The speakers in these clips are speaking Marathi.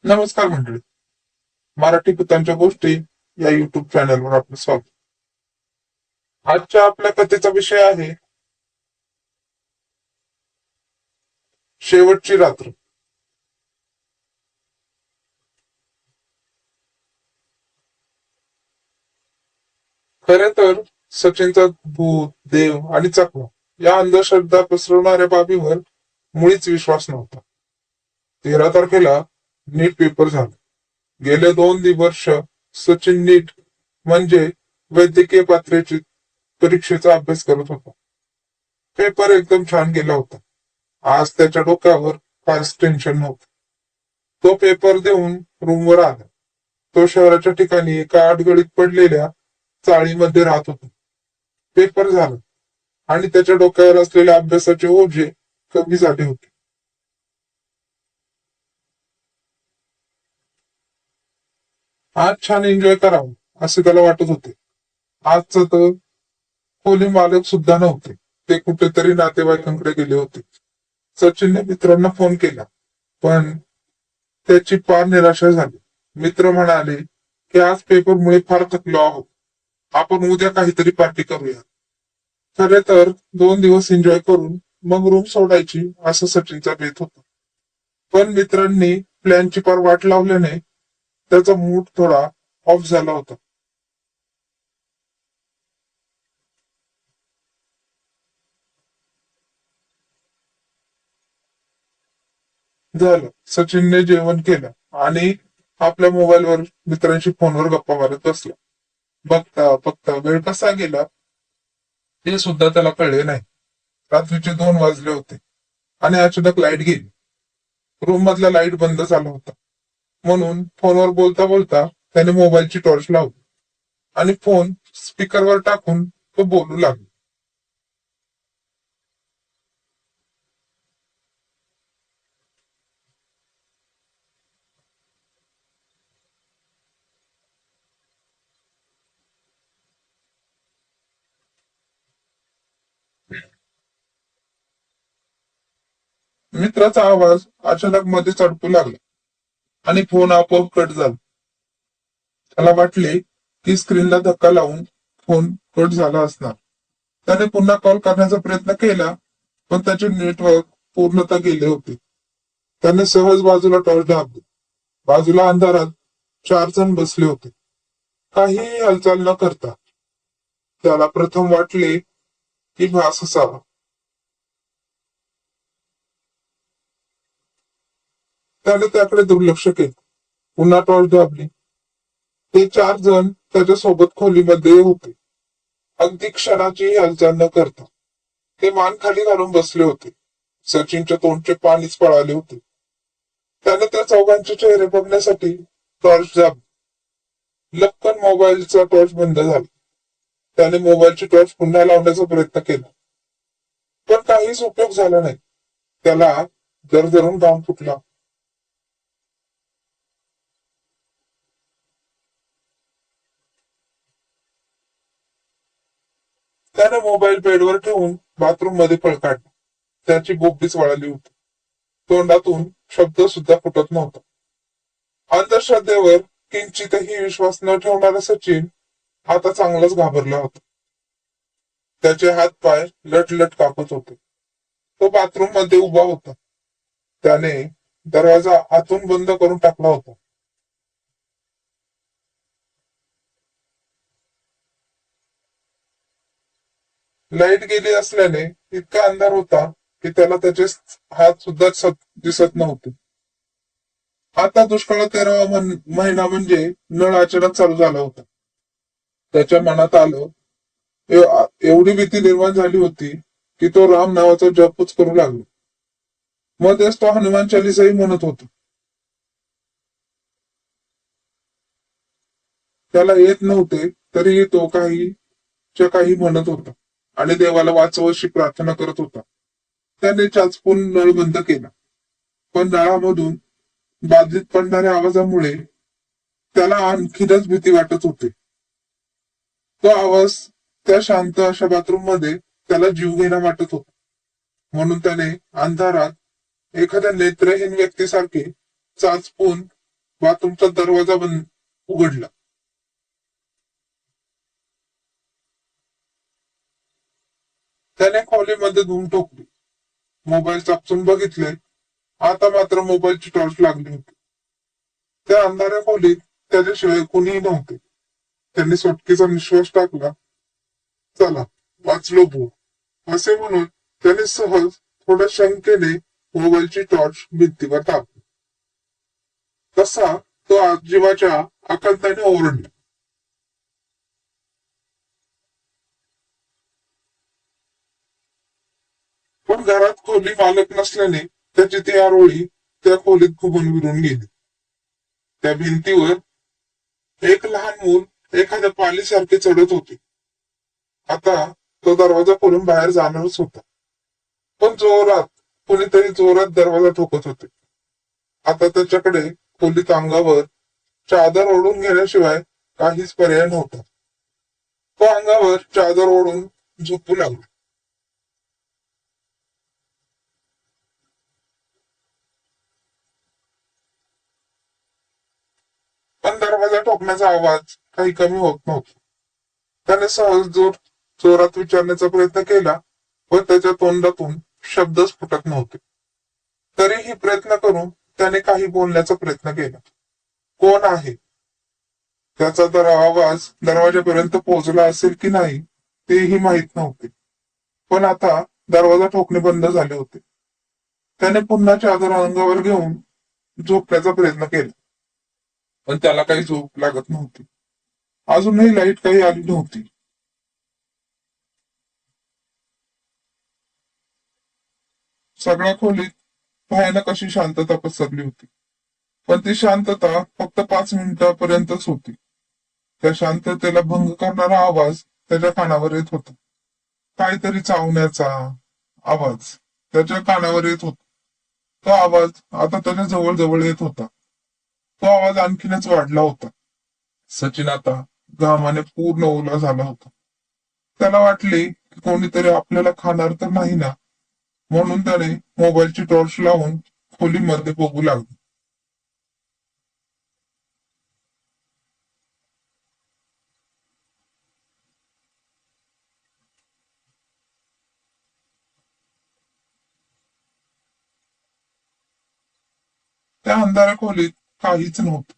नमस्कार मंडळी. मराठी भूतांच्या गोष्टी या युट्यूब चॅनलवर आपलं स्वागत. आजच्या आपल्या कथेचा विषय आहे शेवटची रात्र. खरे तर सचिनचा भूत, देव आणि चकवा या अंधश्रद्धा पसरवणाऱ्या बाबीवर मुळीच विश्वास नव्हता. 13 तारखेला नीट पेपर झाला. गेले 2 वर्ष सचिन नीट म्हणजे वैद्यकीय पात्रतेची परीक्षेचा अभ्यास करत होता. पेपर एकदम छान गेला होता. आज त्याच्या डोक्यावर काहीच टेन्शन नव्हतं. तो पेपर देऊन रूमवर आला. तो शहराच्या ठिकाणी एका अडगळीत पडलेल्या चाळीमध्ये राहत होता. पेपर झाला आणि त्याच्या डोक्यावर असलेल्या अभ्यासाचे ओझे कमी झाले होते. आज छान एन्जॉय करावं असे त्याला वाटत होते. आजचं तर खोली मालक सुद्धा नव्हते. ते कुठेतरी नातेवाईकांकडे गेले होते. सचिनने मित्रांना फोन केला, पण त्याची फार निराशा झाली. मित्र म्हणाले की आज पेपरमुळे फार थकलो आहोत. आपण उद्या काहीतरी पार्टी करूया. खरे तर 2 दिवस एन्जॉय करून मग रूम सोडायची असं सचिनचा बेत होता. पण मित्रांनी प्लॅनची फार वाट लावल्याने त्याचा मूड थोडा ऑफ झाला होता. झालं. सचिनने जेवण केलं आणि आपल्या मोबाईलवर मित्रांशी फोनवर गप्पा मारत बसला. बघता बघता वेळ कसा गेला हे सुद्धा त्याला कळले नाही. रात्रीचे 2 वाजले होते आणि अचानक लाईट गेली. रूम मधला लाईट बंद झाला होता. म्हणून फोनवर बोलता बोलता त्याने मोबाईलची टॉर्च लावली आणि फोन स्पीकरवर टाकून तो बोलू लागला. मित्राचा आवाज अचानक मध्येच अडकू लागला आणि फोन आपोआप कट झाला. त्याला वाटले की स्क्रीनला धक्का लावून फोन कट झाला असणार. त्याने पुन्हा कॉल करण्याचा प्रयत्न केला, पण त्याचे नेटवर्क पूर्णतः गेले होते. त्याने सहज बाजूला टॉर्च दाबली. बाजूला अंधारात 4 जण बसले होते, काहीही हालचाल न करता. त्याला प्रथम वाटले की भास असावा. त्याने त्याकडे दुर्लक्ष केले. पुन्हा टॉर्च दाबली. ते 4 जण त्याच्या सोबत खोलीमध्ये होते. अगदी क्षणाची हालचाल न करता ते मान खाली घालून बसले होते. सचिनच्या तोंडचे पाणीच पळाले होते. त्याने त्या चौघांचे चेहरे बघण्यासाठी टॉर्च दाबली. लपकन मोबाईलचा टॉर्च बंद झाला. त्याने मोबाईलची टॉर्च पुन्हा लावण्याचा प्रयत्न केला, पण काहीच उपयोग झाला नाही. त्याला दरदरून घाम फुटला. त्याने मोबाईल बेडवर ठेवून बाथरूम मध्ये पळ काढला. त्याची बोबडीच वळाली होती. तोंडातून शब्द सुद्धा फुटत नव्हता. अंधश्रद्धेवर किंचितही विश्वास न ठेवणारा सचिन आता चांगलाच घाबरला होता. त्याचे हात पाय लटलट कापत होते. तो बाथरूम मध्ये उभा होता. त्याने दरवाजा आतून बंद करून टाकला होता. लाईट गेली असल्याने इतका अंधार होता की त्याला त्याचे हात सुद्धा दिसत नव्हते. आता दुष्काळात 13वा महिना म्हणजे नळ अचानक चालू झाला होता. त्याच्या मनात आलं, एवढी भीती निर्माण झाली होती की तो राम नावाचा जपच करू लागला. मध्येच तो हनुमान चालीसाही म्हणत होता. त्याला येत नव्हते तरीही तो काहीच्या काही म्हणत होता आणि देवाला वाचव अशी प्रार्थना करत होता. त्याने चाचपून नळ बंद केला, पण नळामधून बादलीत पडणाऱ्या आवाजामुळे त्याला आणखीनच भीती वाटत होती. तो आवाज त्या शांत अशा बाथरूम मध्ये त्याला जीवघेणा वाटत होता. म्हणून त्याने अंधारात एखाद्या नेत्रहीन व्यक्तीसारखे चाचपून बाथरूमचा दरवाजा बंद उघडला. त्याने खोलीमध्ये धूम ठोकली. मोबाईल चापसून बघितले. आता मात्र मोबाईलची टॉर्च लागली होती. त्या अंधाऱ्या खोलीत त्याच्याशिवाय कुणीही नव्हते. त्यांनी सुटकेचा निश्वास टाकला. चला, वाचलो भू, असे म्हणून त्याने सहज थोड्या शंकेने मोबाईलची टॉर्च भिंतीवर टाकली. तसा तो आजीबाच्या आकांताने ओरडला. पण घरात खोली मालक नसल्याने त्याची ती आरोळी त्या खोलीत फुगून विरून गेली. त्या भिंतीवर एक लहान मूल एखाद्या पालीसारखे चढत होते. आता तो दरवाजा खोलून बाहेर जाणारच होता. पण जोरात कोणीतरी जोरात दरवाजा ठोकत होते. आता त्याच्याकडे खोलीत अंगावर चादर ओढून घेण्याशिवाय काहीच पर्याय नव्हता. तो अंगावर चादर ओढून झोपू लागला. पण दरवाजा ठोकण्याचा आवाज काही कमी होत नव्हता. त्याने सहज जोरात विचारण्याचा प्रयत्न केला, पण त्याच्या तोंडातून शब्दच फुटत नव्हते. तरीही प्रयत्न करून त्याने काही बोलण्याचा प्रयत्न केला. कोण आहे? त्याचा तर आवाज दरवाजापर्यंत पोहोचला असेल की नाही तेही माहीत नव्हते. पण आता दरवाजा ठोकणे बंद झाले होते. त्याने पुन्हा चादर अंगावर घेऊन झोपण्याचा प्रयत्न केला. पण त्याला काही झोप लागत नव्हती. अजूनही लाईट काही आली नव्हती. सगळ्या खोलीत भयानक अशी शांतता पसरली होती. पण ती शांतता फक्त 5 मिनिटापर्यंतच होती. त्या शांततेला भंग करणारा आवाज त्याच्या कानावर येत होता. काहीतरी चावण्याचा आवाज त्याच्या कानावर येत होता. तो आवाज आता त्याच्या जवळ जवळ येत होता. तो आवाज आणखीनच वाढला होता. सचिन आता घामाने पूर्ण ओला झाला होता. त्याला वाटले की कोणीतरी आपल्याला खाणार तर नाही ना, म्हणून त्याने मोबाईलची टॉर्च लावून खोलीमध्ये बघू लागला. त्या अंधाऱ्या खोलीत काहीच नव्हतं.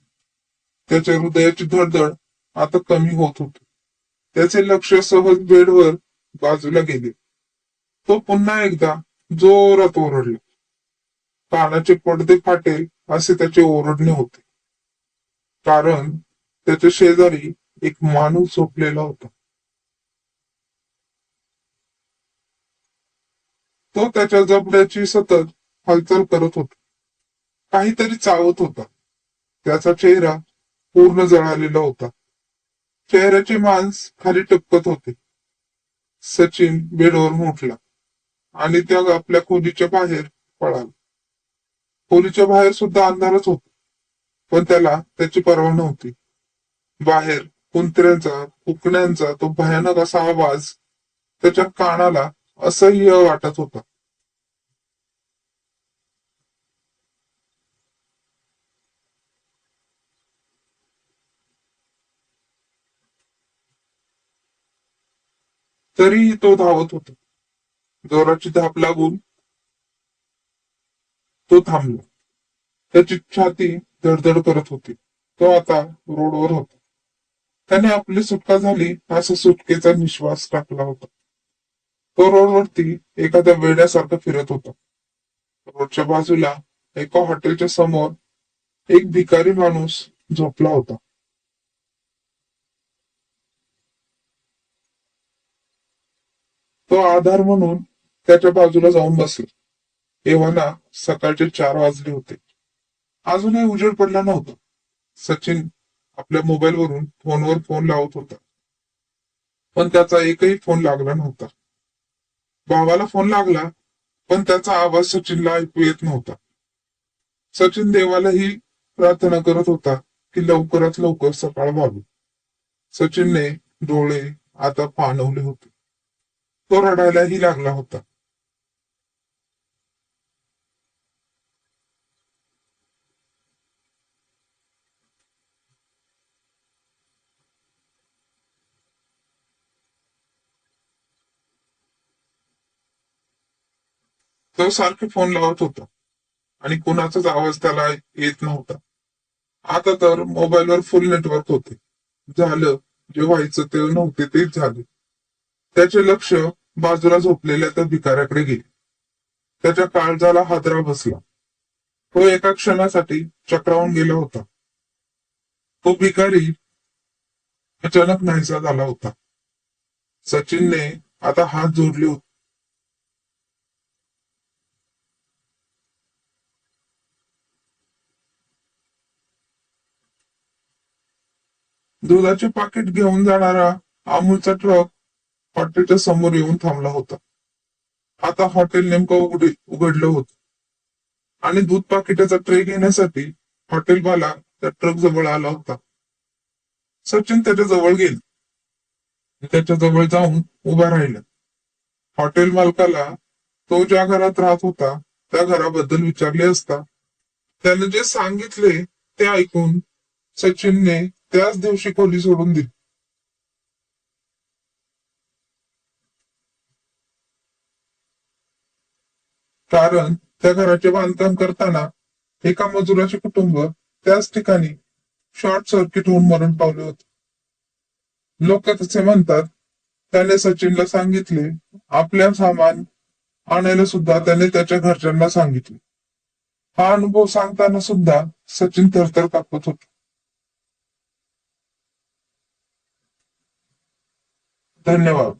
त्याच्या हृदयाची धडधड आता कमी होत होती. त्याचे लक्ष सहज बेडवर बाजूला गेले. तो पुन्हा एकदा जोरात ओरडला. कानाचे पडदे फाटेल असे त्याचे ओरडणे होते. कारण त्याच्या शेजारी एक माणूस झोपलेला होता. तो त्याच्या जबड्याची सतत हालचाल करत होता. काहीतरी चावत होता. त्याचा चेहरा पूर्ण जळालेला होता. चेहऱ्याचे मांस खाली टपकत होते. सचिन बेडवरून उठला आणि त्या आपल्या खोलीच्या बाहेर पळाला. खोलीच्या बाहेर सुद्धा अंधारच होता. पण त्याला त्याची पर्वा नव्हती. बाहेर कुत्र्यांचा कुकण्यांचा तो भयानक असा आवाज त्याच्या कानाला असह्य वाटत होता. तरीही तो धावत होता. जोराची धाप लागून तो थांबला. त्याची छाती धडधड करत होती. तो आता रोडवर होता. त्याने आपली सुटका झाली असा सुटकेचा निश्वास टाकला होता. तो रोडवरती एखाद्या वेड्यासारखा फिरत होता. रोडच्या बाजूला एका हॉटेलच्या समोर एक भिकारी माणूस झोपला होता. तो आधार म्हणून त्याच्या बाजूला जाऊन बसला. एव्हाना सकाळचे 4 वाजले होते. अजूनही उजेड पडला नव्हता. सचिन आपल्या मोबाईलवरून फोनवर फोन लावत होता. पण त्याचा एकही फोन लागला नव्हता. भावाला फोन लागला, पण त्याचा आवाज सचिनला ऐकू येत नव्हता. सचिन देवालाही प्रार्थना करत होता की लवकरात लवकर सकाळ व्हावी. सचिनने डोळे आता पाणवले होते. तो रडायलाही लागला होता. तो सारखे फोन लावत होता आणि कुणाचाच आवाज त्याला येत नव्हता. आता तर मोबाईलवर फुल नेटवर्क होते. झालं, जे व्हायचं ते नव्हते तेच झाले. त्याचे लक्ष बाजूला झोपलेल्या त्या भिकाऱ्याकडे गेले. त्याच्या काळजाला हादरा बसला. तो एका क्षणासाठी चक्रावून गेला होता. तो भिकारी अचानक नाहीसा झाला होता. सचिनने आता हात जोडले होते. दुधाचे पाकिट घेऊन जाणारा अमूलचा ट्रक हॉटेलच्या समोर येऊन थांबला होता. आता हॉटेल नेमकं उघडलं होतं आणि दूध पाकिटाचा ट्रे घेण्यासाठी हॉटेलवाला त्या ट्रक जवळ आला होता. सचिन त्याच्या जवळ गेला. त्याच्या जवळ जाऊन उभा राहिला. हॉटेल मालकाला तो ज्या घरात राहत होता त्या घराबद्दल विचारले असता त्याने जे सांगितले ते ऐकून सचिनने त्याच दिवशी खोली सोडून दिली. कारण त्या घराचे बांधकाम करताना एका मजुराचे कुटुंब त्याच ठिकाणी शॉर्ट सर्किट होऊन मरण पावले होते. लोक तसे म्हणतात त्याने सचिनला सांगितले. आपल्या सामान आणायला सुद्धा त्याने त्याच्या घरच्यांना सांगितले. हा अनुभव सांगताना सुद्धा सचिन थरथर कापत होता. धन्यवाद.